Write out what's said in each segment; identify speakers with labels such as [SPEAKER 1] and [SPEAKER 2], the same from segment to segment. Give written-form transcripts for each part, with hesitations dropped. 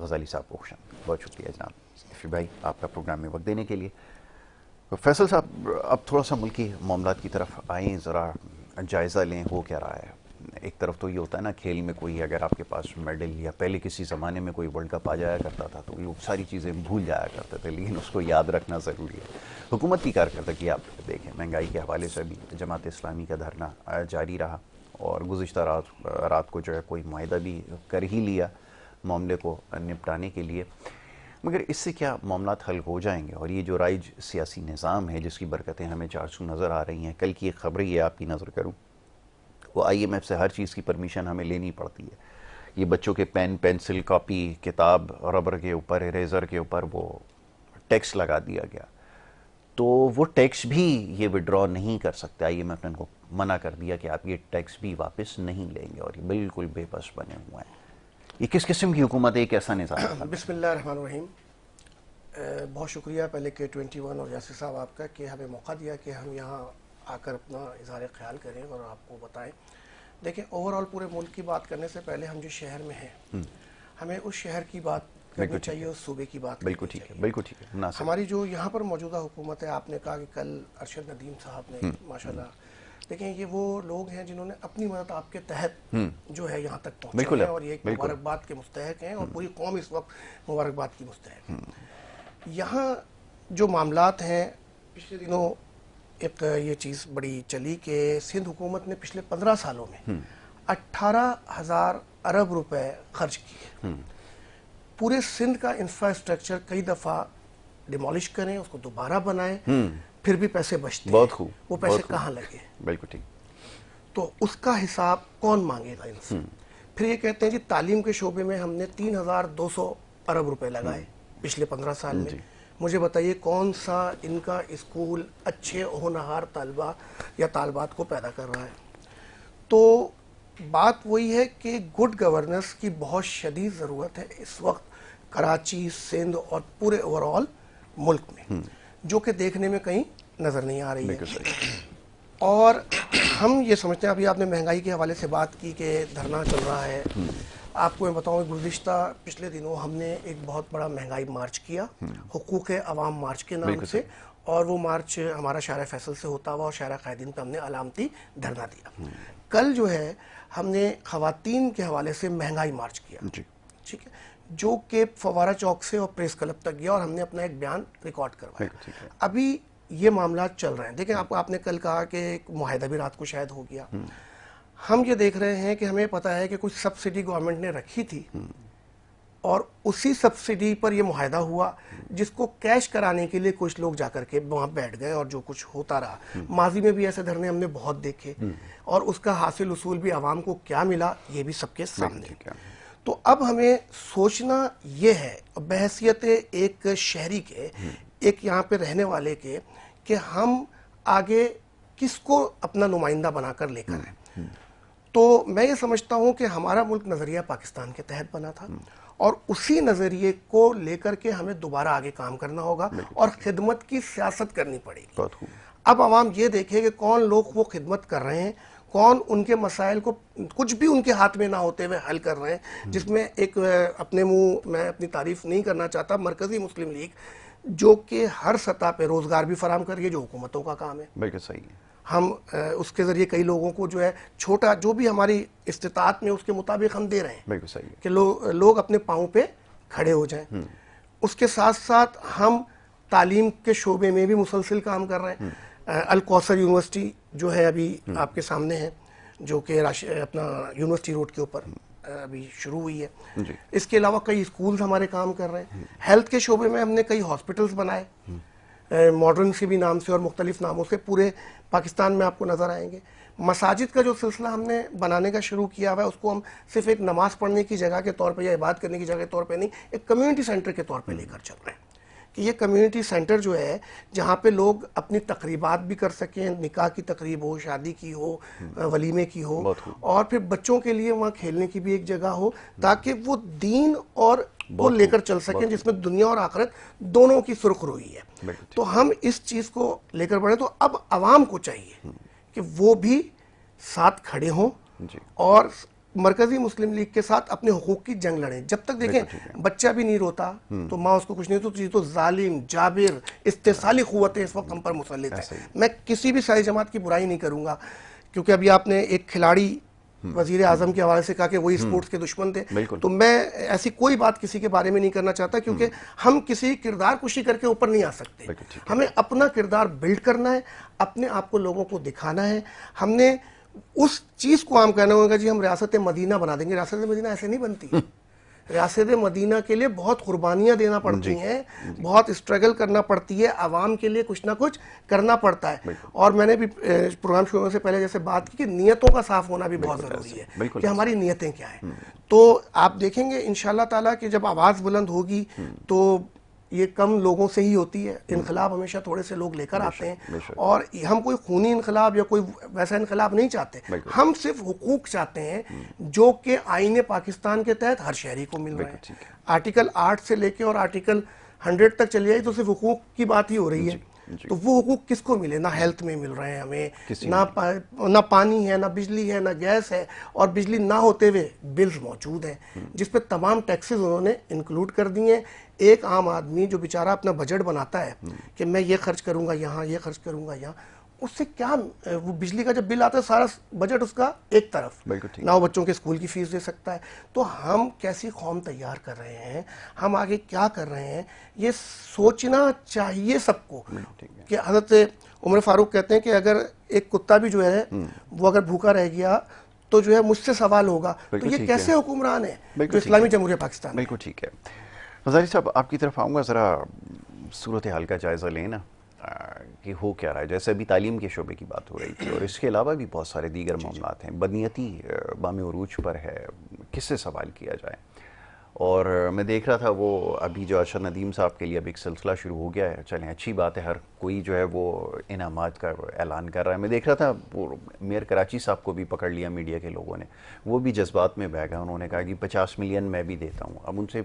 [SPEAKER 1] غزالی صاحب کو خوش آمدید. بہت شکریہ جناب سیفی بھائی آپ کا پروگرام میں وقت دینے کے لیے. فیصل صاحب اب تھوڑا سا ملکی معاملات کی طرف آئیں, ذرا جائزہ لیں ہو کیا رہا ہے. ایک طرف تو یہ ہوتا ہے نا کھیل میں کوئی اگر آپ کے پاس میڈل یا پہلے کسی زمانے میں کوئی ورلڈ کپ آ جایا کرتا تھا تو لوگ ساری چیزیں بھول جایا کرتے تھے, لیکن اس کو یاد رکھنا ضروری ہے. حکومت کی کارکردگی آپ دیکھیں, مہنگائی کے حوالے سے بھی جماعت اسلامی کا دھرنا جاری رہا اور گزشتہ رات کو جو ہے کوئی معاہدہ بھی کر ہی لیا معاملے کو نپٹانے کے لیے. مگر اس سے کیا معاملات حل ہو جائیں گے؟ اور یہ جو رائج سیاسی نظام ہے جس کی برکتیں ہمیں چارسو نظر آ رہی ہیں, کل کی ایک خبر یہ آپ کی نظر کروں, وہ IMF سے ہر چیز کی پرمیشن ہمیں لینی پڑتی ہے. یہ بچوں کے پین, پینسل, کاپی, کتاب, ربر کے اوپر, اریزر کے اوپر وہ ٹیکس لگا دیا گیا, تو وہ ٹیکس بھی یہ وڈرا نہیں کر سکتے. IMF نے ان کو منع کر دیا کہ آپ یہ ٹیکس بھی واپس نہیں لیں گے, اور یہ بالکل بے بس بنے ہوئے ہیں. یہ کس قسم کی حکومت ہے, ایک ایسا نظام؟
[SPEAKER 2] بسم اللہ الرحمن الرحیم. بہت شکریہ پہلے K21 اور یاسر صاحب آپ کا کہ ہمیں موقع دیا کہ ہم یہاں آ کر اپنا اظہار خیال کریں اور آپ کو بتائیں. دیکھیں اوورآل پورے ملک کی بات کرنے سے پہلے ہم جو شہر میں ہیں ہمیں اس شہر کی بات کرنی چاہیے, اس صوبے کی بات
[SPEAKER 1] بالکل
[SPEAKER 2] کرنی
[SPEAKER 1] ٹھیک ہے,
[SPEAKER 2] چاہیے.
[SPEAKER 1] بالکل ٹھیک ہے.
[SPEAKER 2] ہماری جو یہاں پر موجودہ حکومت ہے, آپ نے کہا کہ کل ارشد ندیم صاحب نے ماشاءاللہ, دیکھیں یہ وہ لوگ ہیں جنہوں نے اپنی مدد آپ کے تحت جو ہے یہاں تک پہنچے ہیں اور یہ ایک مبارکباد کے مستحق ہیں, اور پوری قوم اس وقت مبارکباد کی مستحق ہے. یہاں جو معاملات ہیں, پچھلے دنوں ایک یہ چیز بڑی چلی کہ سندھ حکومت نے پچھلے 15 سالوں میں 18,000 ارب روپے خرچ کیے. پورے سندھ کا انفراسٹرکچر کئی دفعہ ڈیمولش کریں, اس کو دوبارہ بنائیں, پھر بھی پیسے بچتے ہیں. وہ پیسے کہاں لگے؟
[SPEAKER 1] بالکل ٹھیک.
[SPEAKER 2] تو اس کا حساب کون مانگے گا ان سے؟ پھر یہ کہتے ہیں جی تعلیم کے شعبے میں ہم نے 3,200 ارب روپے لگائے پچھلے 15 سال میں. مجھے بتائیے کون سا ان کا اسکول اچھے ہونہار طالبہ یا طالبات کو پیدا کر رہا ہے؟ تو بات وہی ہے کہ گڈ گورننس کی بہت شدید ضرورت ہے اس وقت کراچی, سندھ اور پورے اوورآل ملک میں, جو کہ دیکھنے میں کہیں نظر نہیں آ رہی ہے. اور ہم یہ سمجھتے ہیں, ابھی آپ نے مہنگائی کے حوالے سے بات کی کہ دھرنا چل رہا ہے. آپ کو میں بتاؤں گزشتہ پچھلے دنوں ہم نے ایک بہت بڑا مہنگائی مارچ کیا, حقوق عوام مارچ کے نام سے, اور وہ مارچ ہمارا شارع فیصل سے ہوتا ہوا اور شارع قائدین پہ ہم نے علامتی دھرنا دیا. کل جو ہے ہم نے خواتین کے حوالے سے مہنگائی مارچ کیا, ٹھیک ہے, جو کہ فوارہ چوک سے اور پریس کلب تک گیا, اور ہم نے اپنا ایک بیان ریکارڈ کروایا. ابھی یہ معاملات چل رہے ہیں. دیکھیں آپ نے کل کہا کہ ایک معاہدہ بھی رات کو شاید ہو گیا. ہم یہ دیکھ رہے ہیں کہ ہمیں پتہ ہے کہ کچھ سبسڈی گورنمنٹ نے رکھی تھی, اور اسی سبسڈی پر یہ معاہدہ ہوا, جس کو کیش کرانے کے لیے کچھ لوگ جا کر کے وہاں بیٹھ گئے, اور جو کچھ ہوتا رہا. ماضی میں بھی ایسے دھرنے ہم نے بہت دیکھے, اور اس کا حاصل اصول بھی عوام کو کیا ملا یہ بھی سب کے سامنے. تو اب ہمیں سوچنا یہ ہے بحیثیت ایک شہری کے, ایک یہاں پہ رہنے والے کے, کہ ہم آگے کس کو اپنا نمائندہ بنا کر لے کر آئیں. تو میں یہ سمجھتا ہوں کہ ہمارا ملک نظریہ پاکستان کے تحت بنا تھا, اور اسی نظریے کو لے کر کے ہمیں دوبارہ آگے کام کرنا ہوگا اور خدمت کی سیاست کرنی پڑے گی. اب عوام یہ دیکھے کہ کون لوگ وہ خدمت کر رہے ہیں, کون ان کے مسائل کو کچھ بھی ان کے ہاتھ میں نہ ہوتے ہوئے حل کر رہے ہیں. جس میں ایک اپنے منہ میں اپنی تعریف نہیں کرنا چاہتا, مرکزی مسلم لیگ جو کہ ہر سطح پہ روزگار بھی فراہم کر رہی ہے, جو حکومتوں کا کام ہے.
[SPEAKER 1] بالکل صحیح ہے.
[SPEAKER 2] ہم اس کے ذریعے کئی لوگوں کو جو ہے چھوٹا جو بھی ہماری استطاعت میں اس کے مطابق ہم دے رہے ہیں.
[SPEAKER 1] بالکل صحیح ہے
[SPEAKER 2] کہ لوگ اپنے پاؤں پہ کھڑے ہو جائیں. اس کے ساتھ ساتھ ہم تعلیم کے شعبے میں بھی مسلسل کام کر رہے ہیں. الکوثر یونیورسٹی جو ہے ابھی آپ کے سامنے ہے, جو کہ اپنا یونیورسٹی روڈ کے اوپر ابھی شروع ہوئی ہے. اس کے علاوہ کئی اسکولز ہمارے کام کر رہے ہیں. ہیلتھ کے شعبے میں ہم نے کئی ہاسپٹلز بنائے, ماڈرن سی بھی نام سے اور مختلف ناموں سے پورے پاکستان میں آپ کو نظر آئیں گے. مساجد کا جو سلسلہ ہم نے بنانے کا شروع کیا ہوا ہے, اس کو ہم صرف ایک نماز پڑھنے کی جگہ کے طور پہ یا عبادت کرنے کی جگہ کے طور پہ نہیں, ایک کمیونٹی سینٹر کے طور پہ لے کر چل رہے ہیں. کہ یہ کمیونٹی سینٹر جو ہے جہاں پہ لوگ اپنی تقریبات بھی کر سکیں, نکاح کی تقریب ہو, شادی کی ہو, ولیمے کی ہو, اور پھر بچوں کے لیے وہاں کھیلنے کی بھی ایک جگہ ہو, تاکہ وہ دین اور وہ لے کر چل سکیں, جس میں دنیا اور آخرت دونوں کی سرخ روئی ہے. تو ہم اس چیز کو لے کر بڑھیں. تو اب عوام کو چاہیے کہ وہ بھی ساتھ کھڑے ہوں, اور مرکزی مسلم لیگ کے ساتھ اپنے حقوق کی جنگ لڑیں. جب تک دیکھیں بچہ بھی نہیں روتا تو ماں اس کو کچھ نہیں, تو یہ تو ظالم, جابر, استحصالی قوتیں اس وقت ہم پر مسلط ہیں. میں کسی بھی سیاسی جماعت کی برائی نہیں کروں گا, کیونکہ ابھی آپ نے ایک کھلاڑی وزیر اعظم کے حوالے سے کہا کہ وہی اسپورٹس کے دشمن تھے, تو میں ایسی کوئی بات کسی کے بارے میں نہیں کرنا چاہتا, کیونکہ ہم کسی کردار کشی کر کے اوپر نہیں آ سکتے. ہمیں اپنا کردار بلڈ کرنا ہے, اپنے آپ کو لوگوں کو دکھانا ہے. ہم نے اس چیز کو عام کرنا ہوگا, جی ہم ریاست مدینہ بنا دیں گے. ریاست مدینہ ایسے نہیں بنتی. ریاست مدینہ کے لیے بہت قربانیاں دینا پڑتی ہیں, بہت اسٹرگل کرنا پڑتی ہے, عوام کے لیے کچھ نہ کچھ کرنا پڑتا ہے. اور میں نے بھی پروگرام شروع ہونے سے پہلے جیسے بات کی کہ نیتوں کا صاف ہونا بھی بہت ضروری ہے, کہ ہماری نیتیں کیا ہیں. تو آپ دیکھیں گے انشاءاللہ تعالیٰ کہ جب آواز بلند ہوگی تو یہ کم لوگوں سے ہی ہوتی ہے. انقلاب ہمیشہ تھوڑے سے لوگ لے کر آتے ہیں, اور ہم کوئی خونی انقلاب یا کوئی ویسا انقلاب نہیں چاہتے. ہم صرف حقوق چاہتے ہیں جو کہ آئین پاکستان کے تحت ہر شہری کو مل رہے ہیں. آرٹیکل 8 سے لے کے اور آرٹیکل 100 تک چلی آئی تو صرف حقوق کی بات ہی ہو رہی ہے. تو وہ حقوق کس کو ملے؟ نہ ہیلتھ میں مل رہے ہیں ہمیں, نہ پانی ہے, نہ بجلی ہے, نہ گیس ہے, اور بجلی نہ ہوتے ہوئے بلز موجود ہیں جس پہ تمام ٹیکسز انہوں نے انکلوڈ کر دی ہیں. ایک عام آدمی جو بیچارہ اپنا بجٹ بناتا ہے کہ میں یہ خرچ کروں گا یہاں, یہ خرچ کروں گا یہاں, اس سے کیا, وہ بجلی کا جب بل آتا ہے سارا بجٹ اس کا ایک طرف, نہ وہ بچوں کے اسکول کی فیس دے سکتا ہے. تو ہم کیسی قوم تیار کر رہے ہیں, ہم آگے کیا کر رہے ہیں, یہ سوچنا چاہیے سب کو. کہ حضرت عمر فاروق کہتے ہیں کہ اگر ایک کتا بھی جو ہے وہ اگر بھوکا رہ گیا تو جو ہے مجھ سے سوال ہوگا. تو یہ کیسے حکمران ہے جو اسلامی جمہوریہ پاکستان؟
[SPEAKER 1] بالکل ٹھیک ہے. غزالی صاحب آپ کی طرف آؤں گا, ذرا صورتحال کا جائزہ لیں نا کہ ہو کیا رہا ہے. جیسے ابھی تعلیم کے شعبے کی بات ہو رہی تھی, اور اس کے علاوہ بھی بہت سارے دیگر معاملات ہیں. بدنیتی بام عروج پر ہے, کس سے سوال کیا جائے. اور میں دیکھ رہا تھا وہ ابھی جو ارشد ندیم صاحب کے لیے اب ایک سلسلہ شروع ہو گیا ہے. چلیں اچھی بات ہے, ہر کوئی جو ہے وہ انعامات کا اعلان کر رہا ہے. میں دیکھ رہا تھا وہ میئر کراچی صاحب کو بھی پکڑ لیا میڈیا کے لوگوں نے, وہ بھی جذبات میں بہہ گئے. انہوں نے کہا کہ 50 ملین میں بھی دیتا ہوں. اب ان سے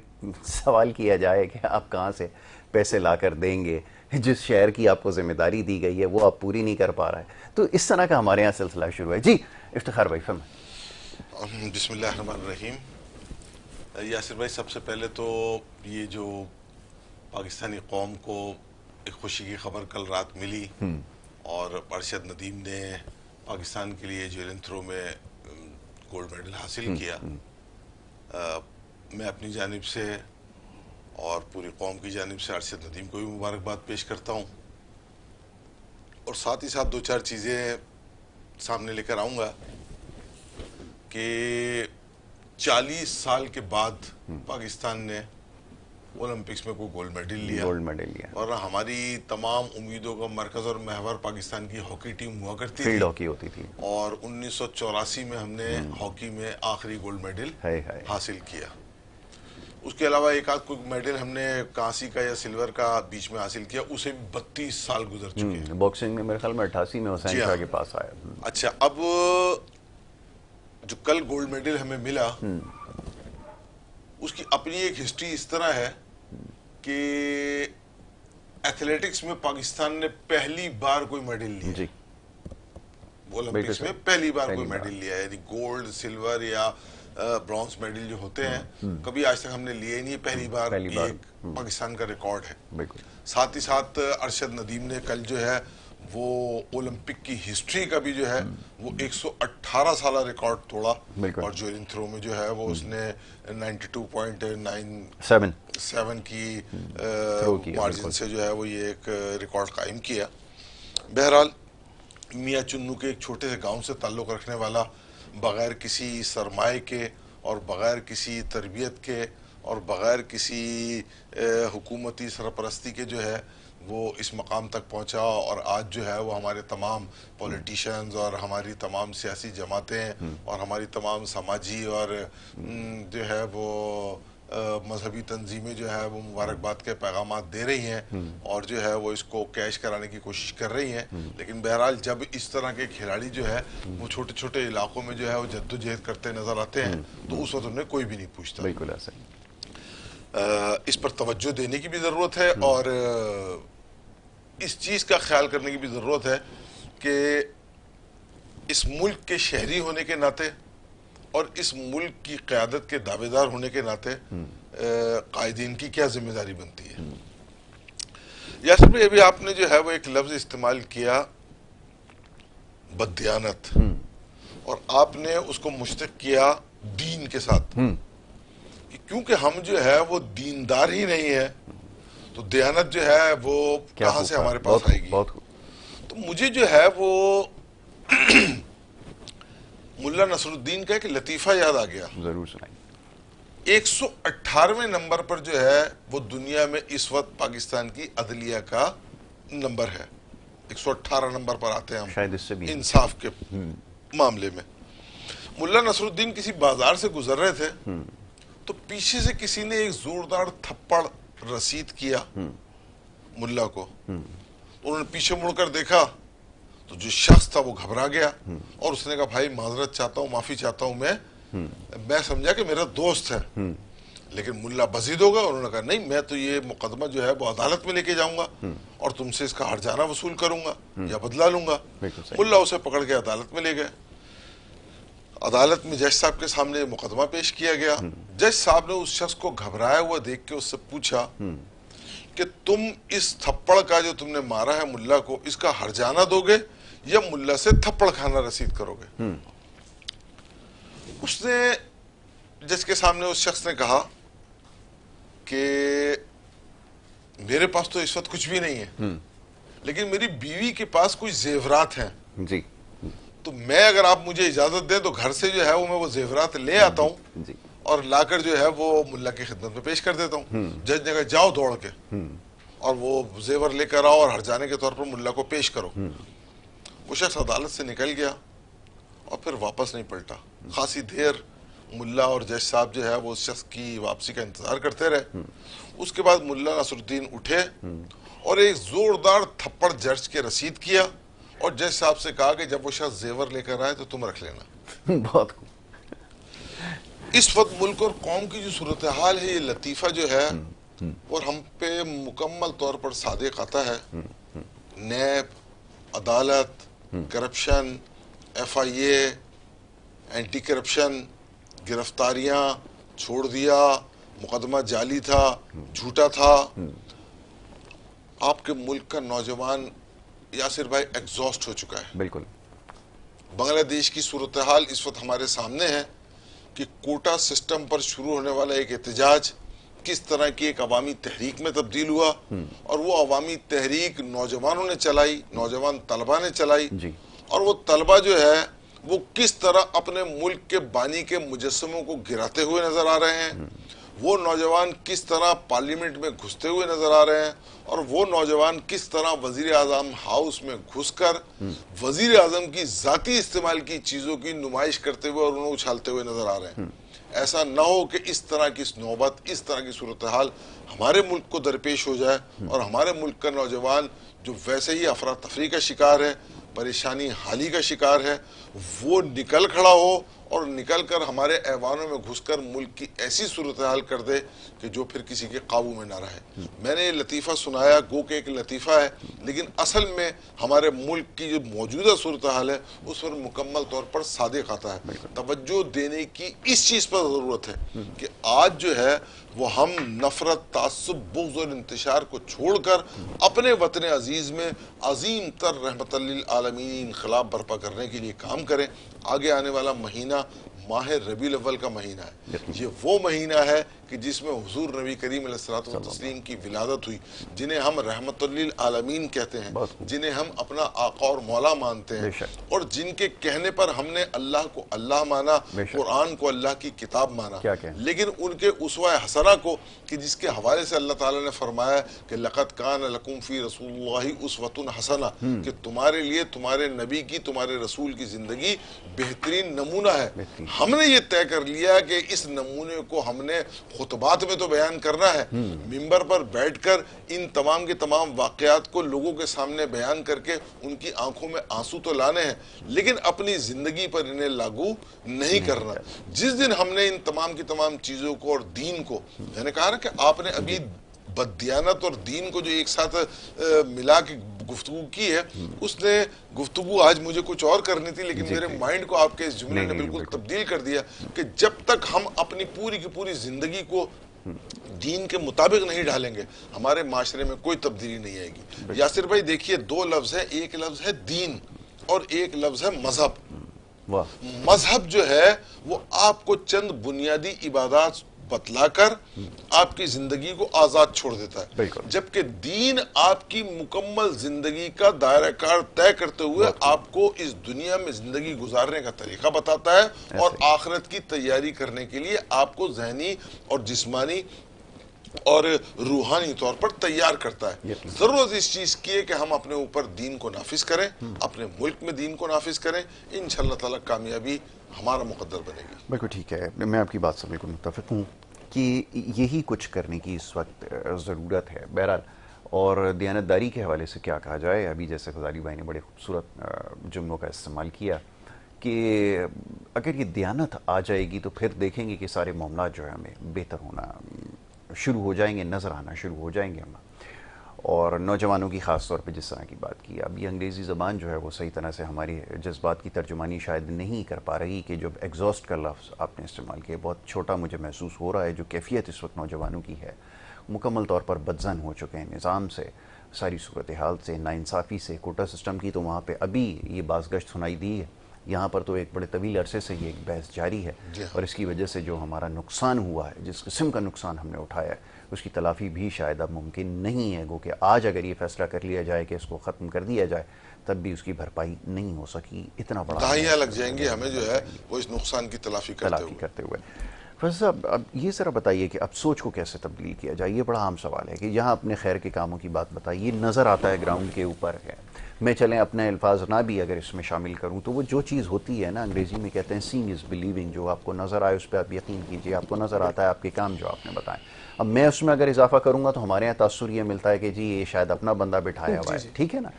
[SPEAKER 1] سوال کیا جائے کہ آپ کہاں سے پیسے لا کر دیں گے, جس شہر کی آپ کو ذمہ داری دی گئی ہے وہ آپ پوری نہیں کر پا رہا ہے. تو اس طرح کا ہمارے یہاں سلسلہ شروع ہے. جی افتخار بھائی فرمائیں.
[SPEAKER 3] بسم اللہ الرحمن الرحیم. یاسر بھائی, سب سے پہلے تو یہ جو پاکستانی قوم کو ایک خوشی کی خبر کل رات ملی اور ارشد ندیم نے پاکستان کے لیے جیولن تھرو میں گولڈ میڈل حاصل کیا, میں اپنی جانب سے اور پوری قوم کی جانب سے ارشد ندیم کو بھی مبارکباد پیش کرتا ہوں. اور ساتھ ہی ساتھ 2-4 چیزیں سامنے لے کر آؤں گا کہ 40 سال کے بعد پاکستان نے اولمپکس میں کوئی گولڈ میڈل لیا, اور ہماری تمام امیدوں کا مرکز اور محور پاکستان کی ہاکی ٹیم ہوا کرتی تھی,
[SPEAKER 1] فیلڈ ہاکی ہوتی تھی,
[SPEAKER 3] اور 1984 میں ہم نے ہاکی میں آخری گولڈ میڈل حاصل کیا. اس کے علاوہ ایک آدھ کوئی میڈل ہم نے کانسی کا یا سلور کا بیچ میں حاصل کیا, اسے 32 سال گزر چکے ہیں.
[SPEAKER 1] باکسنگ میں میرے خیال میں 88 میں حسین شاہ کے پاس آیا.
[SPEAKER 3] اچھا, اب جو کل گولڈ میڈل ہمیں ملا اس کی اپنی ایک ہسٹری اس طرح ہے کہ ایتھلیٹکس میں پاکستان نے پہلی بار کوئی میڈل لیا, اولمپکس میں پہلی بار کوئی میڈل لیا ہے. یعنی گولڈ, سلور یا برونز میڈل جو ہوتے ہیں کبھی آج تک ہم نے لیے نہیں, پہلی بار ایک پاکستان کا ریکارڈ ہے. ساتھ ہی ساتھ ارشد ندیم نے کل جو ہے وہ اولمپک کی ہسٹری کا بھی جو ہے وہ 118 سالہ ریکارڈ توڑا, اور جیولن تھرو میں جو ہے وہ اس نے 92.97 کی مارجن سے جو ہے وہ یہ ایک ریکارڈ قائم کیا. بہرحال میاں چنو کے ایک چھوٹے سے گاؤں سے تعلق رکھنے والا, بغیر کسی سرمائے کے اور بغیر کسی تربیت کے اور بغیر کسی حکومتی سرپرستی کے جو ہے وہ اس مقام تک پہنچا, اور آج جو ہے وہ ہمارے تمام پولیٹیشنز اور ہماری تمام سیاسی جماعتیں اور ہماری تمام سماجی اور جو ہے وہ مذہبی تنظیمیں جو ہے وہ مبارکباد کے پیغامات دے رہی ہیں, اور جو ہے وہ اس کو کیش کرانے کی کوشش کر رہی ہیں. لیکن بہرحال جب اس طرح کے کھلاڑی جو ہے وہ چھوٹے چھوٹے علاقوں میں جو ہے وہ جدوجہد کرتے نظر آتے ہیں تو اس وقت انہیں کوئی بھی نہیں پوچھتا.
[SPEAKER 1] بالکل ایسا
[SPEAKER 3] اس پر توجہ دینے کی بھی ضرورت ہے, اور اس چیز کا خیال کرنے کی بھی ضرورت ہے کہ اس ملک کے شہری ہونے کے ناطے اور اس ملک کی قیادت کے دعوے دار ہونے کے ناطے قائدین کی کیا ذمہ داری بنتی ہے. یاسر بھائی ابھی آپ نے جو ہے وہ ایک لفظ استعمال کیا بددیانت، اور آپ نے اس کو مشتق کیا دین کے ساتھ، کیونکہ ہم جو ہے وہ دیندار ہی نہیں ہے تو دیانت جو ہے وہ کہاں سے ہمارے پاس آئے گی. تو مجھے جو ہے وہ ملا نصر الدین کا ایک لطیفہ یاد آ گیا.
[SPEAKER 1] ضرور سنائیں.
[SPEAKER 3] 118ویں نمبر پر جو ہے وہ دنیا میں اس وقت پاکستان کی عدلیہ کا نمبر ہے. 118 نمبر پر آتے ہیں ہم
[SPEAKER 1] شاید اس سے بھی
[SPEAKER 3] انصاف کے معاملے میں. ملا نصر الدین کسی بازار سے گزر رہے تھے تو پیچھے سے کسی نے ایک زوردار تھپڑ رسید کیا ملا کو. انہوں نے پیچھے مڑ کر دیکھا تو جو شخص تھا وہ گھبرا گیا اور اس نے کہا بھائی معذرت چاہتا ہوں، معافی چاہتا ہوں، میں سمجھا کہ میرا دوست ہے. لیکن ملا بزید ہوگا، انہوں نے کہا نہیں، میں تو یہ مقدمہ جو ہے وہ عدالت میں لے کے جاؤں گا اور تم سے اس کا ہرجانہ وصول کروں گا یا بدلہ لوں گا. ملا اسے پکڑ کے عدالت میں لے گئے. عدالت میں جج صاحب کے سامنے مقدمہ پیش کیا گیا. جج صاحب نے اس شخص کو گھبرایا ہوا دیکھ کے اس سے پوچھا کہ تم اس تھپڑ کا جو تم نے مارا ہے ملا کو، اس کا ہرجانہ دو گے یا ملا سے تھپڑ کھانا رسید کرو گے؟ اس نے جج کے سامنے اس شخص نے کہا کہ میرے پاس تو اس وقت کچھ بھی نہیں ہے، لیکن میری بیوی کے پاس کچھ زیورات ہیں
[SPEAKER 1] جی،
[SPEAKER 3] تو میں اگر آپ مجھے اجازت دیں تو گھر سے جو ہے وہ میں وہ زیورات لے آتا ہوں
[SPEAKER 1] جی،
[SPEAKER 3] اور لا کر جو ہے وہ ملا کی خدمت میں پیش کر دیتا ہوں. جج نے کہا جاؤ دوڑ کے اور وہ زیور لے کر آؤ اور ہرجانے کے طور پر ملا کو پیش کرو. وہ شخص عدالت سے نکل گیا اور پھر واپس نہیں پلٹا. خاصی دیر ملا اور جج صاحب جو ہے وہ اس شخص کی واپسی کا انتظار کرتے رہے. اس کے بعد ملا نصر الدین اٹھے اور ایک زوردار تھپڑ جج کے رسید کیا اور جج صاحب سے کہا کہ جب وہ شخص زیور لے کر آئے تو تم رکھ لینا.
[SPEAKER 1] بہت خوب.
[SPEAKER 3] اس وقت ملک اور قوم کی جو صورتحال ہے، یہ لطیفہ جو ہے اور ہم پہ مکمل طور پر صادق آتا ہے. نیب، عدالت، کرپشن، ایف آئی اے، اینٹی کرپشن، گرفتاریاں، چھوڑ دیا، مقدمہ جعلی تھا، جھوٹا تھا. آپ کے ملک کا نوجوان یاسر بھائی ایگزاسٹ ہو چکا ہے.
[SPEAKER 1] بالکل.
[SPEAKER 3] بنگلہ دیش کی صورتحال اس وقت ہمارے سامنے ہے کہ کوٹا سسٹم پر شروع ہونے والا ایک احتجاج کس طرح کی ایک عوامی تحریک میں تبدیل ہوا اور وہ عوامی تحریک نوجوانوں نے چلائی، نوجوان طلبہ نے چلائی اور وہ طلبہ جو ہے وہ کس طرح اپنے ملک کے بانی کے مجسموں کو گراتے ہوئے نظر آ رہے ہیں. وہ نوجوان کس طرح پارلیمنٹ میں گھستے ہوئے نظر آ رہے ہیں اور وہ نوجوان کس طرح وزیر اعظم ہاؤس میں گھس کر وزیر اعظم کی ذاتی استعمال کی چیزوں کی نمائش کرتے ہوئے اور انہیں اچھالتے ہوئے نظر آ رہے ہیں. ایسا نہ ہو کہ اس طرح کی نوبت، اس طرح کی صورتحال ہمارے ملک کو درپیش ہو جائے اور ہمارے ملک کا نوجوان جو ویسے ہی افراتفری کا شکار ہے، پریشانی حالی کا شکار ہے، وہ نکل کھڑا ہو اور نکل کر ہمارے ایوانوں میں گھس کر ملک کی ایسی صورتحال کر دے کہ جو پھر کسی کے قابو میں نہ رہے. میں نے یہ لطیفہ سنایا گو کہ ایک لطیفہ ہے، لیکن اصل میں ہمارے ملک کی جو موجودہ صورتحال ہے اس پر مکمل طور پر صادق آتا ہے. توجہ دینے کی اس چیز پر ضرورت ہے کہ آج جو ہے وہ ہم نفرت، تعصب، بغض اور انتشار کو چھوڑ کر اپنے وطن عزیز میں عظیم تر رحمت للعالمین انقلاب برپا کرنے کے لیے کام کریں. آگے آنے والا مہینہ ماہ ربیع الاول کا مہینہ ہے. یہ وہ مہینہ ہے کہ جس میں حضور نبی کریم علیہ الصلوۃ والتسلیم کی ولادت ہوئی، جنہیں ہم رحمت للعالمین کہتے ہیں، جنہیں ہم اپنا آقا اور مولا مانتے ہیں اور جن کے کہنے پر ہم نے اللہ کو اللہ مانا، قرآن کو اللہ کی کتاب مانا. لیکن ان کے اسوہ حسنہ کو کہ جس کے حوالے سے اللہ تعالیٰ نے فرمایا کہ لقد کان لکم فی رسول اللہ اسوۃ حسنہ، کہ تمہارے لیے تمہارے نبی کی، تمہارے رسول کی زندگی بہترین نمونہ ہے. ہم نے یہ طے کر لیا کہ اس نمونے کو ہم نے خطبات میں تو بیان کرنا ہے، ممبر پر بیٹھ کر ان تمام کے تمام واقعات کو لوگوں کے سامنے بیان کر کے ان کی آنکھوں میں آنسو تو لانے ہیں، لیکن اپنی زندگی پر انہیں لاگو نہیں کرنا. جس دن ہم نے ان تمام کی تمام چیزوں کو اور دین کو، میں نے کہا نا کہ آپ نے ابھی بددیانت اور دین کو جو ایک ساتھ ملا کے گفتگو کی ہے، اس نے گفتگو آج مجھے کچھ اور کرنی تھی، لیکن میرے مائنڈ کو آپ کے اس جملے نے بالکل تبدیل کر دیا کہ جب تک ہم اپنی پوری کی پوری زندگی کو دین کے مطابق نہیں ڈالیں گے، ہمارے معاشرے میں کوئی تبدیلی نہیں آئے گی۔ یاسر بھائی دیکھیے، دو لفظ ہے، ایک لفظ ہے دین اور ایک لفظ ہے مذہب۔ مذہب جو ہے وہ آپ کو چند بنیادی عبادات بتلا کر آپ کی زندگی کو آزاد چھوڑ دیتا ہے، جبکہ دین آپ کی مکمل زندگی کا دائرہ کار طے کرتے ہوئے آپ کو اس دنیا میں زندگی گزارنے کا طریقہ بتاتا ہے اور آخرت کی تیاری کرنے کے لیے آپ کو ذہنی اور جسمانی اور روحانی طور پر تیار کرتا ہے۔ ضرورت اس چیز کی ہے کہ ہم اپنے اوپر دین کو نافذ کریں، اپنے ملک میں دین کو نافذ کریں، انشاءاللہ تعالی کامیابی ہمارا مقدر بنے گی۔
[SPEAKER 1] بالکل ٹھیک ہے، میں آپ کی بات سے بالکل متفق ہوں کہ یہی کچھ کرنے کی اس وقت ضرورت ہے۔ بہرحال، اور دیانتداری کے حوالے سے کیا کہا جائے، ابھی جیسے غزالی بھائی نے بڑے خوبصورت جملوں کا استعمال کیا کہ اگر یہ دیانت آ جائے گی تو پھر دیکھیں گے کہ سارے معاملات جو ہے ہمیں بہتر ہونا شروع ہو جائیں گے، نظر آنا شروع ہو جائیں گے ہم۔ اور نوجوانوں کی خاص طور پہ جس طرح کی بات کی، اب یہ انگریزی زبان جو ہے وہ صحیح طرح سے ہماری جذبات کی ترجمانی شاید نہیں کر پا رہی، کہ جو ایگزاسٹ کا لفظ آپ نے استعمال کیا بہت چھوٹا مجھے محسوس ہو رہا ہے۔ جو کیفیت اس وقت نوجوانوں کی ہے، مکمل طور پر بدزن ہو چکے ہیں نظام سے، ساری صورتحال سے، ناانصافی سے، کوٹا سسٹم کی تو وہاں پہ ابھی یہ بازگشت سنائی دی ہے، یہاں پر تو ایک بڑے طویل عرصے سے یہ ایک بحث جاری ہے، اور اس کی وجہ سے جو ہمارا نقصان ہوا ہے، جس قسم کا نقصان ہم نے اٹھایا ہے، اس کی تلافی بھی شاید اب ممکن نہیں ہے۔ گو کہ آج اگر یہ فیصلہ کر لیا جائے کہ اس کو ختم کر دیا جائے، تب بھی اس کی بھرپائی نہیں ہو سکی۔ اتنا بڑا
[SPEAKER 3] دہائیاں لگ جائیں گے ہمیں جو ہے وہ اس نقصان کی تلافی کرتے ہوئے۔
[SPEAKER 1] فیصل صاحب، اب یہ ذرا بتائیے کہ اب سوچ کو کیسے تبدیل کیا جائے؟ یہ بڑا عام سوال ہے کہ یہاں اپنے خیر کے کاموں کی بات بتائیے، نظر آتا ہے گراؤنڈ کے اوپر ہے، میں چلیں اپنے الفاظ نہ بھی اگر اس میں شامل کروں تو وہ جو چیز ہوتی ہے نا، انگریزی میں کہتے ہیں سینگ از بلیونگ، جو آپ کو نظر آئے اس پہ آپ یقین کیجئے، آپ کو نظر آتا ہے آپ کے کام جو آپ نے بتائیں۔ اب میں اس میں اگر اضافہ کروں گا تو ہمارے یہاں تاثر یہ ملتا ہے کہ جی یہ شاید اپنا بندہ بٹھایا ہوا ہے، ٹھیک ہے نا۔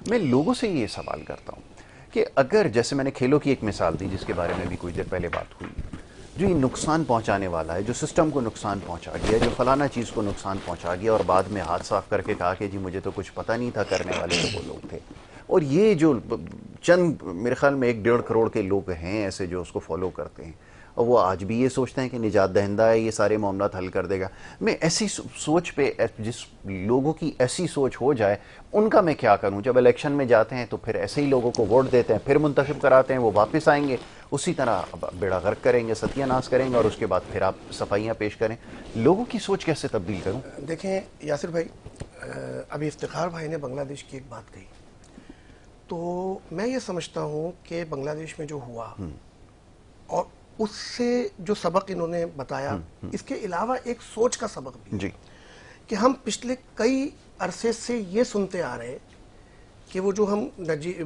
[SPEAKER 1] میں لوگوں سے یہ سوال کرتا ہوں کہ اگر جیسے میں نے کھیلوں کی ایک مثال دی جس کے بارے میں بھی کچھ دیر پہلے بات ہوئی، جو یہ نقصان پہنچانے والا ہے، جو سسٹم کو نقصان پہنچا گیا، جو فلانا چیز کو نقصان پہنچا گیا، اور بعد میں ہاتھ صاف کر کے کہا کہ جی مجھے تو کچھ پتہ نہیں تھا، کرنے والے تو وہ لوگ تھے، اور یہ جو چند میرے خیال میں 1.5 کروڑ کے لوگ ہیں ایسے جو اس کو فالو کرتے ہیں، اور وہ آج بھی یہ سوچتے ہیں کہ نجات دہندہ ہے، یہ سارے معاملات حل کر دے گا۔ میں ایسی سوچ پہ، جس لوگوں کی ایسی سوچ ہو جائے، ان کا میں کیا کروں؟ جب الیکشن میں جاتے ہیں تو پھر ایسے ہی لوگوں کو ووٹ دیتے ہیں، پھر منتخب کراتے ہیں، وہ واپس آئیں گے، اسی طرح بیڑا غرق کریں گے، ستیہ ناش کریں گے، اور اس کے بعد پھر آپ صفائیاں پیش کریں۔ لوگوں کی سوچ کیسے تبدیل کروں؟
[SPEAKER 2] دیکھیں یاسر بھائی، ابھی افتخار بھائی نے بنگلہ دیش کی ایک بات کہی، تو میں یہ سمجھتا ہوں کہ بنگلہ دیش میں جو ہوا اور اس سے جو سبق انہوں نے بتایا، اس کے علاوہ ایک سوچ کا سبق بھی
[SPEAKER 1] جی،
[SPEAKER 2] کہ ہم پچھلے کئی عرصے سے یہ سنتے آ رہے کہ وہ جو ہم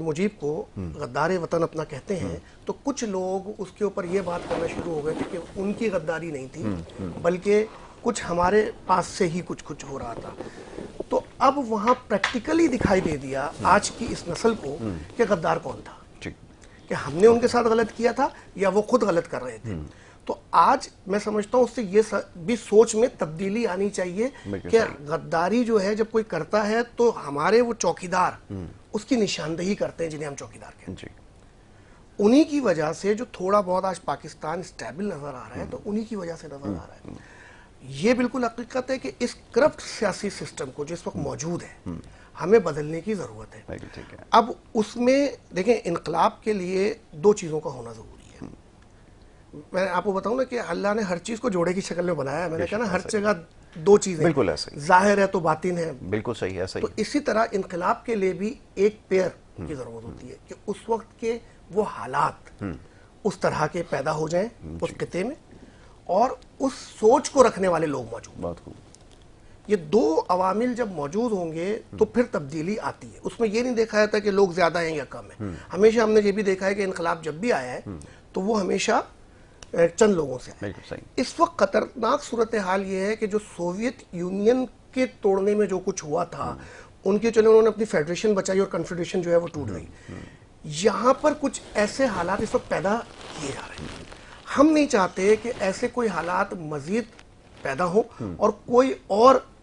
[SPEAKER 2] مجیب کو غدار وطن اپنا کہتے ہیں، تو کچھ لوگ اس کے اوپر یہ بات کرنا شروع ہو گئے تھے کہ ان کی غداری نہیں تھی، بلکہ کچھ ہمارے پاس سے ہی کچھ ہو رہا تھا۔ تو اب وہاں پریکٹیکلی دکھائی دے دیا آج کی اس نسل کو کہ غدار کون تھا، کہ ہم نے ان کے ساتھ غلط کیا تھا یا وہ خود غلط کر رہے تھے۔ تو آج میں سمجھتا ہوں اس سے یہ بھی سوچ میں تبدیلی آنی چاہیے کہ غداری جو ہے جب کوئی کرتا ہے تو ہمارے وہ چوکیدار اس کی نشاندہی کرتے ہیں جنہیں ہم چوکیدار کہتے ہیں۔ انہی کی وجہ سے جو تھوڑا بہت آج پاکستان اسٹیبل نظر آ رہا ہے، تو انہی کی وجہ سے نظر آ رہا ہے۔ یہ بالکل حقیقت ہے کہ اس کرپٹ سیاسی سسٹم کو جو اس وقت موجود ہے، ہمیں بدلنے کی ضرورت ہے۔ اب اس میں دیکھیں، انقلاب کے لیے دو چیزوں کا ہونا ضروری ہے۔ میں آپ کو بتاؤں نا کہ اللہ نے ہر چیز کو جوڑے کی شکل میں بنایا ہے، میں نے کہا نا ہر جگہ دو چیزیں،
[SPEAKER 1] بالکل ایسا ہی،
[SPEAKER 2] ظاہر ہے تو باطن ہے،
[SPEAKER 1] بالکل صحیح، ایسا ہی۔
[SPEAKER 2] تو اسی طرح انقلاب کے لیے بھی ایک پیر کی ضرورت ہوتی ہے کہ اس وقت کے وہ حالات اس طرح کے پیدا ہو جائیں اس خطے میں، اور اس سوچ کو رکھنے والے لوگ موجود۔
[SPEAKER 1] بات خوب۔
[SPEAKER 2] یہ دو عوامل جب موجود ہوں گے تو پھر تبدیلی آتی ہے۔ اس میں یہ نہیں دیکھا جاتا کہ لوگ زیادہ ہیں یا کم ہیں، ہمیشہ ہم نے یہ بھی دیکھا ہے کہ انقلاب جب بھی آیا ہے تو وہ ہمیشہ چند لوگوں سے آیا۔ اس وقت خطرناک صورتحال یہ ہے کہ جو سوویت یونین کے توڑنے میں جو کچھ ہوا تھا، ان کے چلے انہوں نے اپنی فیڈریشن بچائی اور کنفیڈریشن جو ہے وہ ٹوٹ گئی، یہاں پر کچھ ایسے حالات اس وقت پیدا کیے جا رہے ہیں۔ ہم نہیں چاہتے کہ ایسے کوئی حالات مزید پیدا ہوں اور کوئی اور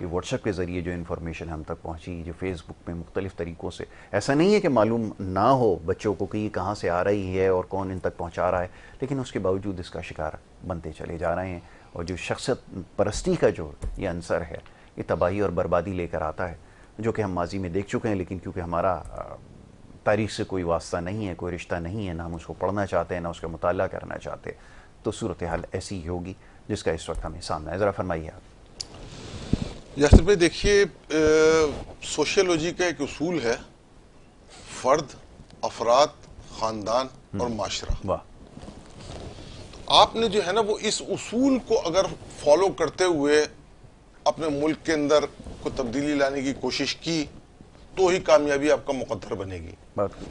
[SPEAKER 1] یہ واٹس ایپ کے ذریعے جو انفارمیشن ہم تک پہنچی، جو فیس بک میں مختلف طریقوں سے، ایسا نہیں ہے کہ معلوم نہ ہو بچوں کو کہ یہ کہاں سے آ رہی ہے اور کون ان تک پہنچا رہا ہے، لیکن اس کے باوجود اس کا شکار بنتے چلے جا رہے ہیں، اور جو شخصیت پرستی کا جو یہ عنصر ہے یہ تباہی اور بربادی لے کر آتا ہے، جو کہ ہم ماضی میں دیکھ چکے ہیں، لیکن کیونکہ ہمارا تاریخ سے کوئی واسطہ نہیں ہے، کوئی رشتہ نہیں ہے، نہ ہم اس کو پڑھنا چاہتے ہیں، نہ اس کا مطالعہ کرنا چاہتے، تو صورتحال ایسی ہی ہوگی جس کا اس وقت ہمیں سامنا ہے. ذرا فرمائیے آپ.
[SPEAKER 3] یاسر بھائی دیکھیے، سوشیولوجی کا ایک اصول ہے، فرد، افراد، خاندان اور معاشرہ.
[SPEAKER 1] واہ.
[SPEAKER 3] آپ نے جو ہے نا وہ اس اصول کو اگر فالو کرتے ہوئے اپنے ملک کے اندر کوئی تبدیلی لانے کی کوشش کی تو ہی کامیابی آپ کا مقدر بنے گی.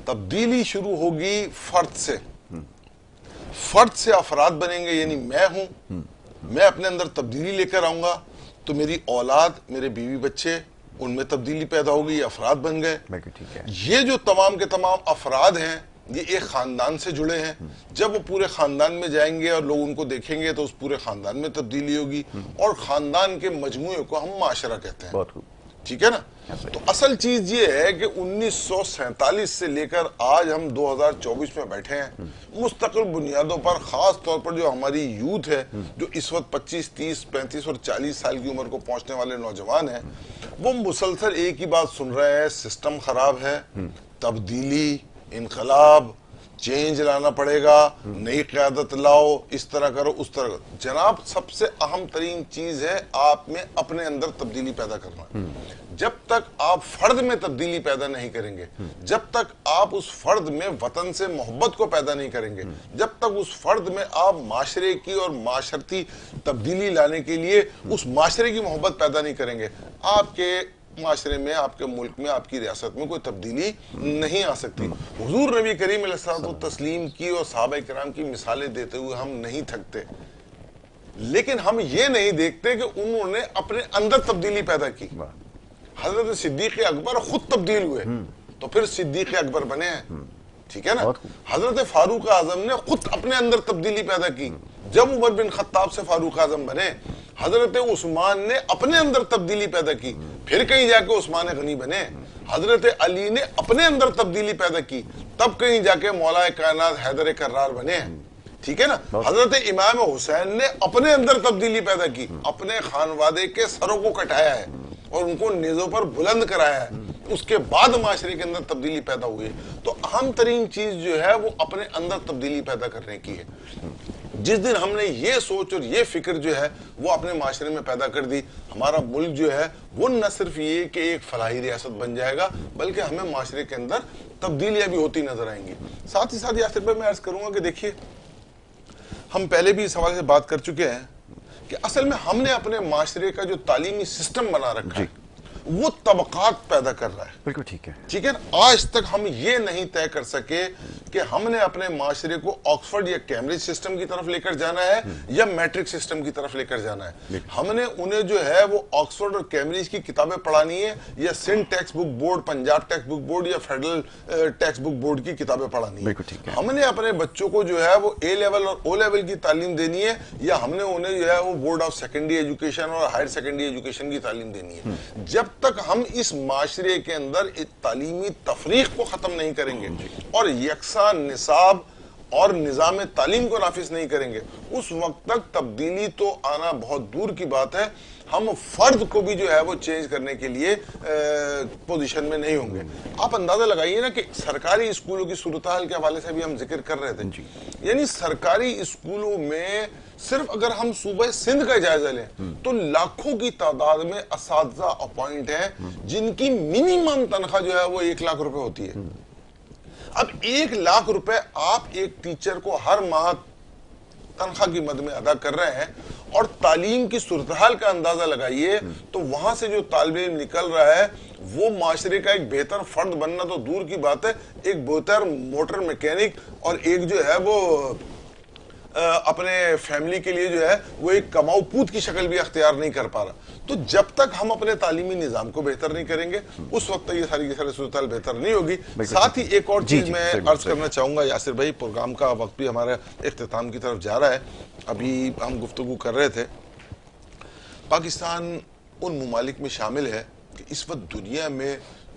[SPEAKER 3] تبدیلی شروع ہوگی فرد سے، فرد سے افراد بنیں گے، یعنی میں ہوں، میں اپنے اندر تبدیلی لے کر آؤں گا تو میری اولاد، میرے بیوی بچے، ان میں تبدیلی پیدا ہوگی، یہ افراد بن گئے. یہ جو تمام کے تمام افراد ہیں یہ ایک خاندان سے جڑے ہیں. جب وہ پورے خاندان میں جائیں گے اور لوگ ان کو دیکھیں گے تو اس پورے خاندان میں تبدیلی ہوگی، اور خاندان کے مجموعے کو ہم معاشرہ کہتے ہیں. ٹھیک ہے نا؟ تو اصل چیز یہ ہے کہ 1947 سے لے کر آج ہم 2024 میں بیٹھے ہیں، مستقل بنیادوں پر، خاص طور پر جو ہماری یوتھ ہے، جو اس وقت 25، 30، 35 اور 40 سال کی عمر کو پہنچنے والے نوجوان ہیں، وہ مسلسل ایک ہی بات سن رہے ہیں: سسٹم خراب ہے، تبدیلی، انقلاب، چینج لانا پڑے گا، نئی قیادت لاؤ، اس طرح کرو، اس طرح کرو. جناب سب سے اہم ترین چیز ہے آپ میں اپنے اندر تبدیلی پیدا کرنا. جب تک آپ فرد میں تبدیلی پیدا نہیں کریں گے، جب تک آپ اس فرد میں وطن سے محبت کو پیدا نہیں کریں گے، جب تک اس فرد میں آپ معاشرے کی اور معاشرتی تبدیلی لانے کے لیے اس معاشرے کی محبت پیدا نہیں کریں گے، آپ کے معاشرے میں، آپ کے ملک میں، آپ کی ریاست میں کوئی تبدیلی نہیں آ سکتی. حضور نبی کریم علیہ الصلوۃ والتسلیم کی اور صحابہ کرام کی مثالیں دیتے ہوئے ہم نہیں تھکتے، لیکن ہم یہ نہیں دیکھتے کہ انہوں نے اپنے اندر تبدیلی پیدا کی. حضرت صدیق اکبر خود تبدیل ہوئے تو پھر صدیق اکبر بنے ہیں. ٹھیک ہے نا؟ حضرت فاروق اعظم نے خود اپنے اندر تبدیلی پیدا کی جب عمر بن خطاب سے فاروق اعظم بنے. حضرت عثمان نے اپنے اندر تبدیلی پیدا کی، پھر کہیں جا کے عثمان غنی بنے. حضرت علی نے اپنے اندر تبدیلی پیدا کی، تب کہیں جا کے مولا کائنات حیدر کرار بنے. ٹھیک ہے نا؟ حضرت امام حسین نے اپنے اندر تبدیلی پیدا کی، اپنے خانوادے کے سروں کو کٹایا ہے اور ان کو نیزوں پر بلند کرایا ہے، اس کے بعد معاشرے کے اندر تبدیلی پیدا ہوئی ہے. تو اہم ترین چیز جو ہے وہ اپنے اندر تبدیلی پیدا کرنے کی ہے. جس دن ہم نے یہ سوچ اور یہ فکر جو ہے وہ اپنے معاشرے میں پیدا کر دی، ہمارا ملک جو ہے وہ نہ صرف یہ کہ ایک فلاحی ریاست بن جائے گا، بلکہ ہمیں معاشرے کے اندر تبدیلیاں بھی ہوتی نظر آئیں گی. ساتھ ہی ساتھ یاسر بھائی میں عرض کروں گا کہ دیکھیے، ہم پہلے بھی اس حوالے سے بات کر چکے ہیں کہ اصل میں ہم نے اپنے معاشرے کا جو تعلیمی سسٹم بنا رکھا ہے وہ طبقات پیدا کر رہا ہے.
[SPEAKER 1] بالکل ٹھیک ہے.
[SPEAKER 3] ٹھیک ہے نا؟ آج تک ہم یہ نہیں طے کر سکے کہ ہم نے اپنے معاشرے کو آکسفورڈ یا کیمبرج سسٹم کی طرف لے کر جانا ہے یا میٹرک سسٹم کی طرف لے کر جانا ہے. ہم نے انہیں جو ہے وہ آکسفورڈ اور کیمبرج کی کتابیں پڑھانی ہے یا Sindh text book board, Punjab text book board یا فیڈرل ٹیکسٹ بک بورڈ کی کتابیں پڑھانی ہے. ہم نے اپنے بچوں کو جو ہے وہ اے لیول اور او لیول کی تعلیم دینی ہے یا ہم نے انہیں جو ہے وہ بورڈ آف سیکنڈری ایجوکیشن اور ہائر سیکنڈری ایجوکیشن کی تعلیم دینی ہے. جب تک ہم اس معاشرے کے اندر تعلیمی تفریق کو ختم نہیں کریں گے اور یکساں نصاب اور نظام تعلیم کو نافذ نہیں کریں گے، اس وقت تک تبدیلی تو آنا بہت دور کی بات ہے، ہم فرد کو بھی جو ہے وہ چینج کرنے کے لیے پوزیشن میں نہیں ہوں گے. آپ اندازہ لگائیے نا کہ سرکاری اسکولوں کی صورتحال کے حوالے سے بھی ہم ذکر کر رہے تھے. یعنی سرکاری اسکولوں میں صرف اگر ہم صوبہ سندھ کا جائزہ لیں تو لاکھوں کی تعداد میں اساتذہ اپوائنٹ ہیں جن کی منیمم تنخواہ جو ہے وہ 1 لاکھ روپے ہوتی ہے. اب 1 لاکھ روپے آپ ایک ٹیچر کو ہر ماہ تنخواہ کی مد میں ادا کر رہے ہیں اور تعلیم کی صورتحال کا اندازہ لگائیے تو وہاں سے جو طالب علم نکل رہا ہے وہ معاشرے کا ایک بہتر فرد بننا تو دور کی بات ہے، ایک بہتر موٹر میکینک اور ایک جو ہے وہ اپنے فیملی کے لیے جو ہے وہ ایک کماؤ پوت کی شکل بھی اختیار نہیں کر پا رہا. تو جب تک ہم اپنے تعلیمی نظام کو بہتر نہیں کریں گے اس وقت تک یہ ساری کی ساری صورتحال بہتر نہیں ہوگی. ساتھ ہی ایک اور چیز میں عرض کرنا چاہوں گا یاسر بھائی، پروگرام کا وقت بھی ہمارا اختتام کی طرف جا رہا ہے. ابھی ہم گفتگو کر رہے تھے، پاکستان ان ممالک میں شامل ہے کہ اس وقت دنیا میں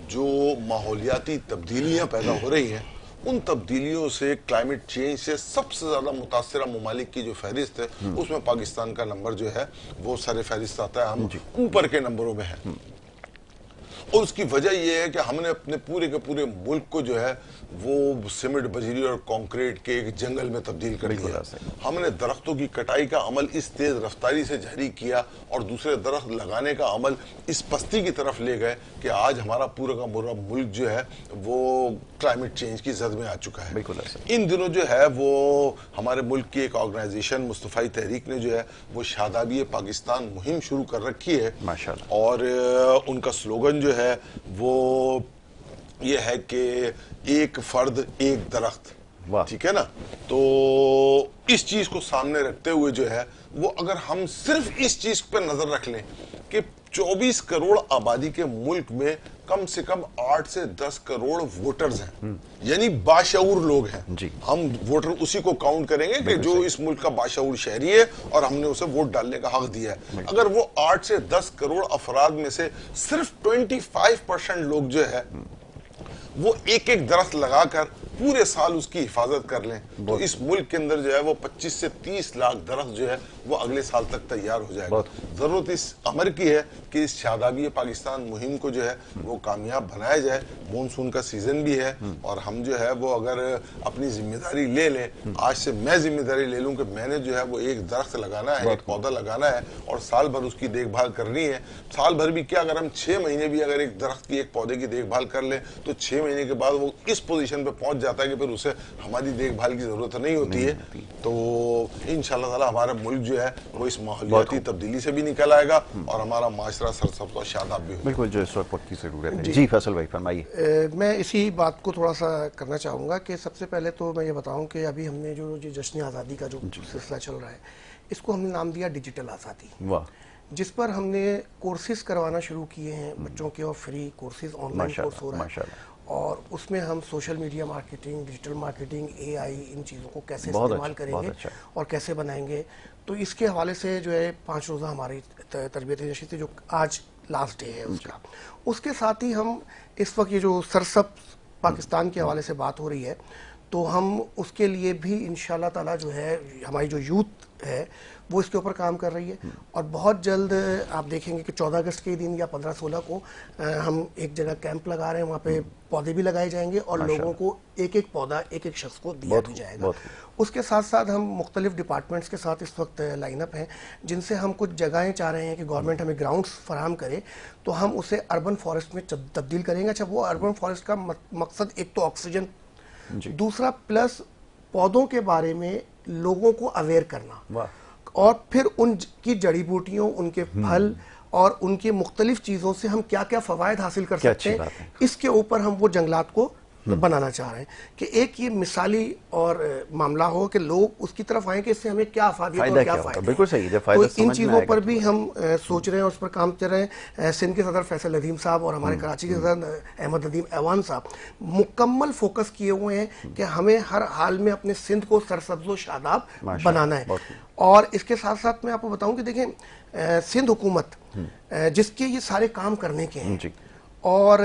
[SPEAKER 3] جو ماحولیاتی تبدیلیاں پیدا ہو رہی ہیں ان تبدیلیوں سے کلائمیٹ چینج سے سب سے زیادہ متاثرہ ممالک کی جو فہرست ہے اس میں پاکستان کا نمبر جو ہے وہ سر فہرست آتا ہے. ہم اوپر کے نمبروں میں ہیں اور اس کی وجہ یہ ہے کہ ہم نے اپنے پورے کے پورے ملک کو جو ہے وہ سیمنٹ بجری اور کانکریٹ کے ایک جنگل میں تبدیل کر دیا. ہم نے درختوں کی کٹائی کا عمل اس تیز رفتاری سے جاری کیا اور دوسرے درخت لگانے کا عمل اس پستی کی طرف لے گئے کہ آج ہمارا پورا کا پورا ملک جو ہے وہ کلائمیٹ چینج کی زد میں آ چکا ہے. ان دنوں جو ہے وہ ہمارے ملک کی ایک آرگنائزیشن مصطفی تحریک نے جو ہے وہ شادابی پاکستان مہم شروع کر رکھی ہے اور ان کا سلوگن جو ہے وہ یہ ہے کہ ایک فرد ایک درخت. ٹھیک ہے نا. تو اس چیز کو سامنے رکھتے ہوئے جو ہے وہ اگر ہم صرف اس چیز پر نظر رکھ لیں کہ 24 کروڑ آبادی کے ملک میں کم سے کم 8 سے 10 کروڑ ووٹرز ہیں یعنی باشعور لوگ ہیں. ہم ووٹر اسی کو کاؤنٹ کریں گے کہ جو اس ملک کا باشعور شہری ہے اور ہم نے اسے ووٹ ڈالنے کا حق دیا ہے. اگر وہ 8 سے 10 کروڑ افراد میں سے صرف 25% لوگ جو ہے وہ ایک ایک درخت لگا کر پورے سال اس کی حفاظت کر لیں تو اس ملک کے اندر جو ہے وہ 25 سے 30 لاکھ درخت جو ہے وہ اگلے سال تک تیار ہو جائے گا. ضرورت اس امر کی ہے کہ اس شادابی پاکستان مہم کو جو ہے وہ کامیاب بنایا جائے. مونسون کا سیزن بھی ہے اور ہم جو ہے وہ اگر اپنی ذمہ داری لے لیں, آج سے میں ذمہ داری لے لوں کہ میں نے جو ہے وہ ایک درخت لگانا ہے, ایک پودا لگانا ہے اور سال بھر اس کی دیکھ بھال کرنی ہے. سال بھر بھی کیا, اگر ہم 6 مہینے بھی اگر ایک درخت کی ایک پودے کی دیکھ بھال کر لیں تو 6 مہینے کے بعد وہ اس پوزیشن پہ پہنچ جاتا ہے کہ پھر اسے ہماری دیکھ بھال کی ضرورت نہیں ہوتی ہے. تو انشاءاللہ تعالی ہمارا ملک جو ہے وہ اس ماحولیاتی تبدیلی سے بھی نکل آئے گا اور ہمارا معاشرہ سرسبز و شاداب بھی ہوگا.
[SPEAKER 1] بالکل, جو اس وقت کی ضرورت ہے. جی فیصل بھائی فرمائیے.
[SPEAKER 2] میں اسی بات کو تھوڑا سا کرنا چاہوں گا کہ سب سے پہلے تو میں یہ بتاؤں کہ ابھی ہم نے جو جشن آزادی کا جو سلسلہ چل رہا ہے اس کو ہم نے نام دیا ڈیجیٹل آزادی, جس پر ہم نے کورسز کروانا شروع کیے ہیں بچوں کے, اور free courses online course ہو رہا ہے اور اس میں ہم social media marketing, digital marketing, A I, ان چیزوں کو کیسے استعمال کریں گے اور کیسے بنائیں گے. تو اس کے حوالے سے جو ہے 5 روزہ ہماری تربیتی نشست جو آج لاسٹ ڈے ہے اس کا. اس کے ساتھ ہی ہم اس وقت یہ جو سرسبز پاکستان کے حوالے سے بات ہو رہی ہے تو ہم اس کے لیے بھی انشاءاللہ تعالی جو ہے ہماری جو یوتھ ہے وہ اس کے اوپر کام کر رہی ہے اور بہت جلد آپ دیکھیں گے کہ 14 اگست کے دن یا 15-16 کو ہم ایک جگہ کیمپ لگا رہے ہیں, وہاں پہ پودے بھی لگائے جائیں گے اور لوگوں کو ایک ایک پودا ایک ایک شخص کو دیا بھی جائے گا. اس کے ساتھ ساتھ ہم مختلف ڈپارٹمنٹس کے ساتھ اس وقت لائن اپ ہیں جن سے ہم کچھ جگہیں چاہ رہے ہیں کہ گورنمنٹ ہمیں گراؤنڈس فراہم کرے تو ہم اسے اربن فارسٹ میں تبدیل کریں گے. اچھا, وہ اربن فارسٹ کا مقصد ایک تو آکسیجن, دوسرا پلس پودوں کے بارے میں لوگوں کو اویئر کرنا اور پھر ان کی جڑی بوٹیوں, ان کے پھل اور ان کی مختلف چیزوں سے ہم کیا کیا فوائد حاصل کر سکتے ہیں, اس کے اوپر ہم وہ جنگلات کو بنانا چاہ رہے ہیں کہ ایک یہ مثالی اور معاملہ ہو کہ لوگ اس کی طرف آئیں کہ اس سے ہمیں کیا افادیت اور کیا فائدہ.
[SPEAKER 1] بالکل صحیح ہے.
[SPEAKER 2] تو ان چیزوں پر بھی ہم سوچ رہے ہیں اور اس پر کام کر رہے ہیں. سندھ کے صدر فیصل ندیم صاحب اور ہمارے کراچی کے صدر احمد ندیم ایوان صاحب مکمل فوکس کیے ہوئے ہیں کہ ہمیں ہر حال میں اپنے سندھ کو سرسبز و شاداب بنانا ہے. اور اس کے ساتھ ساتھ میں آپ کو بتاؤں کہ دیکھیں سندھ حکومت جس کے یہ سارے کام کرنے کے ہیں اور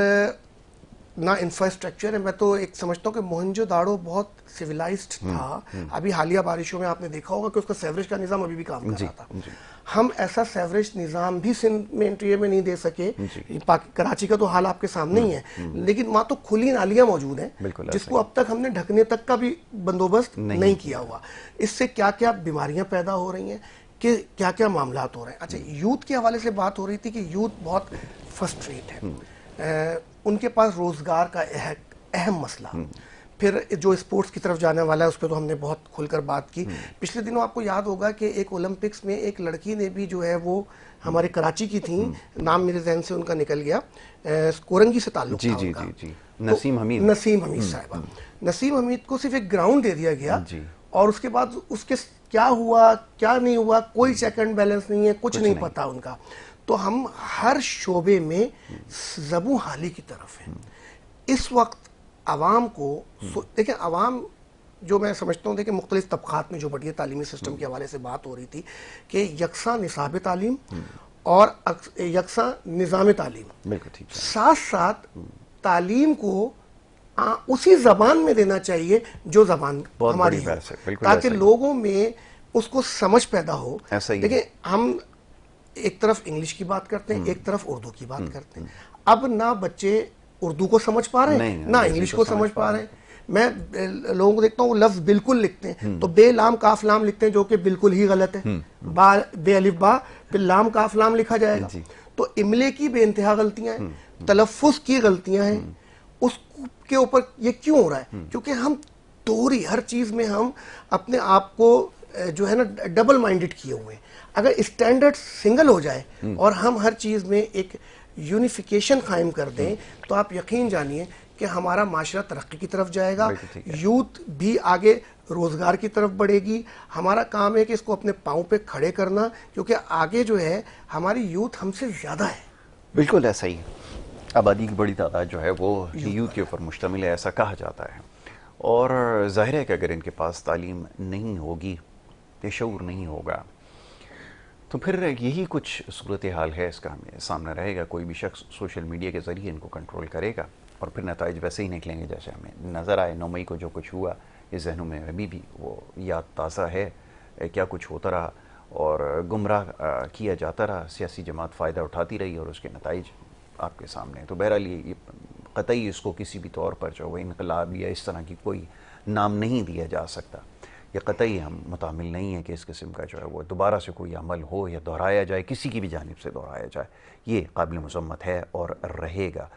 [SPEAKER 2] نہ انفراسٹرکچر ہے, میں تو ایک سمجھتا ہوں کہ موہنجو داڑو بہت سیولائزڈ تھا. ابھی حالیہ بارشوں میں آپ نے دیکھا ہوگا کہ اس کا سیوریج کا نظام ابھی بھی کام کر رہا تھا. ہم ایسا سیوریج نظام بھی سندھ میں انٹیریئر میں نہیں دے سکے. کراچی کا تو حال آپ کے سامنے ہی ہے, لیکن وہاں تو کھلی نالیاں موجود ہیں جس کو اب تک ہم نے ڈھکنے تک کا بھی بندوبست نہیں کیا ہوا. اس سے کیا کیا بیماریاں پیدا ہو رہی ہیں, کہ کیا کیا معاملات ہو رہے ہیں. اچھا, یوتھ کے حوالے سے بات ہو رہی تھی کہ یوتھ بہت فرسٹریٹ ہے, ان کے پاس روزگار کا اہم مسئلہ. پھر جو اسپورٹس کی طرف جانے والا ہے اس پہ تو ہم نے بہت کھل کر بات کی. پچھلے دنوں آپ کو یاد ہوگا کہ ایک اولمپکس میں ایک لڑکی نے بھی جو ہے وہ ہمارے کراچی کی تھیں, نام میرے ذہن سے ان کا نکل گیا, کورنگی سے تعلق تھا ان کا, نسیم حمید صاحبہ. نسیم حمید کو صرف ایک گراؤنڈ دے دیا گیا اور اس کے بعد اس کے کیا ہوا کیا نہیں ہوا کوئی چیک اینڈ بیلنس نہیں ہے, کچھ نہیں پتا ان کا. تو ہم ہر شعبے میں زبوں حالی کی طرف ہیں. اس وقت عوام کو دیکھیں, عوام جو میں سمجھتا ہوں دیکھیں مختلف طبقات میں جو بڑی تعلیمی سسٹم کے حوالے سے بات ہو رہی تھی کہ یکساں نصاب تعلیم اور یکساں نظام تعلیم،
[SPEAKER 1] بالکل ٹھیک ہے،
[SPEAKER 2] ساتھ ساتھ تعلیم کو اسی زبان میں دینا چاہیے جو زبان ہماری ہو، تاکہ لوگوں میں اس کو سمجھ پیدا ہو۔ دیکھیں ہم ایک طرف انگلش کی بات کرتے ہیں، ایک طرف اردو کی بات کرتے ہیں، اب نہ بچے اردو کو سمجھ پا رہے ہیں نہ انگلش کو سمجھ پا رہے ہیں۔ میں لوگوں کو دیکھتا ہوں وہ لفظ بالکل لکھتے ہیں تو بے لام کاف لام لکھتے ہیں، جو کہ بالکل ہی غلط ہے، بے الف با پھر لام کاف لام لکھا جائے گا، تو املے کی بے انتہا غلطیاں ہیں، تلفظ کی غلطیاں ہیں۔ اس کے اوپر یہ کیوں ہو رہا ہے؟ کیونکہ ہم دوہری ہر چیز میں ہم اپنے آپ کو جو ہے نا ڈبل مائنڈڈ کیے ہوئے ہیں۔ اگر اسٹینڈرڈ سنگل ہو جائے اور ہم ہر چیز میں ایک یونیفیکیشن قائم کر دیں تو آپ یقین جانیے کہ ہمارا معاشرہ ترقی کی طرف جائے گا، یوتھ بھی آگے روزگار کی طرف بڑھے گی۔ ہمارا کام ہے کہ اس کو اپنے پاؤں پہ کھڑے کرنا، کیونکہ آگے جو ہے ہماری یوتھ ہم سے زیادہ ہے۔
[SPEAKER 1] بالکل ایسا ہی، آبادی کی بڑی تعداد جو ہے وہ یوتھ کے اوپر مشتمل ہے، ایسا کہا جاتا ہے، اور ظاہر ہے کہ اگر ان کے پاس تعلیم نہیں ہوگی، یہ شعور نہیں ہوگا، تو پھر یہی کچھ صورتحال ہے، اس کا ہمیں سامنے رہے گا۔ کوئی بھی شخص سوشل میڈیا کے ذریعے ان کو کنٹرول کرے گا اور پھر نتائج ویسے ہی نکلیں گے جیسے ہمیں نظر آئے۔ 9 مئی کو جو کچھ ہوا یہ ذہنوں میں ابھی بھی وہ یاد تازہ ہے، کیا کچھ ہوتا رہا اور گمراہ کیا جاتا رہا، سیاسی جماعت فائدہ اٹھاتی رہی اور اس کے نتائج آپ کے سامنے۔ تو بہرحال یہ قطعی اس کو کسی بھی طور پر جو وہ انقلاب یا اس طرح کی کوئی نام نہیں دیا جا سکتا۔ یہ قطعی ہم متحمل نہیں ہیں کہ اس قسم کا جو ہے وہ دوبارہ سے کوئی عمل ہو یا دہرایا جائے، کسی کی بھی جانب سے دہرایا جائے، یہ قابل مذمت ہے اور رہے گا۔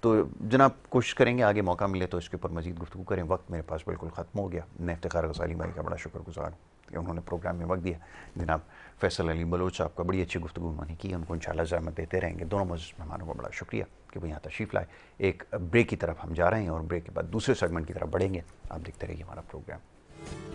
[SPEAKER 1] تو جناب کوشش کریں گے آگے موقع ملے تو اس کے اوپر مزید گفتگو کریں۔ وقت میرے پاس بالکل ختم ہو گیا۔ میں افتخار غزالی بھائی کا بڑا شکر گزار ہوں کہ انہوں نے پروگرام میں وقت دیا۔ جناب فیصل علی بلوچ صاحب کا بڑی اچھی گفتگو انہوں نے کی، ان کو انشاءاللہ زحمت دیتے رہیں گے۔ دونوں معزز مہمانوں کو بڑا شکریہ کہ وہ یہاں تشریف لائے۔ ایک بریک کی طرف ہم جا رہے ہیں اور بریک کے بعد دوسرے سیگمنٹ کی طرف بڑھیں گے۔ آپ دیکھتے رہیے ہمارا پروگرام۔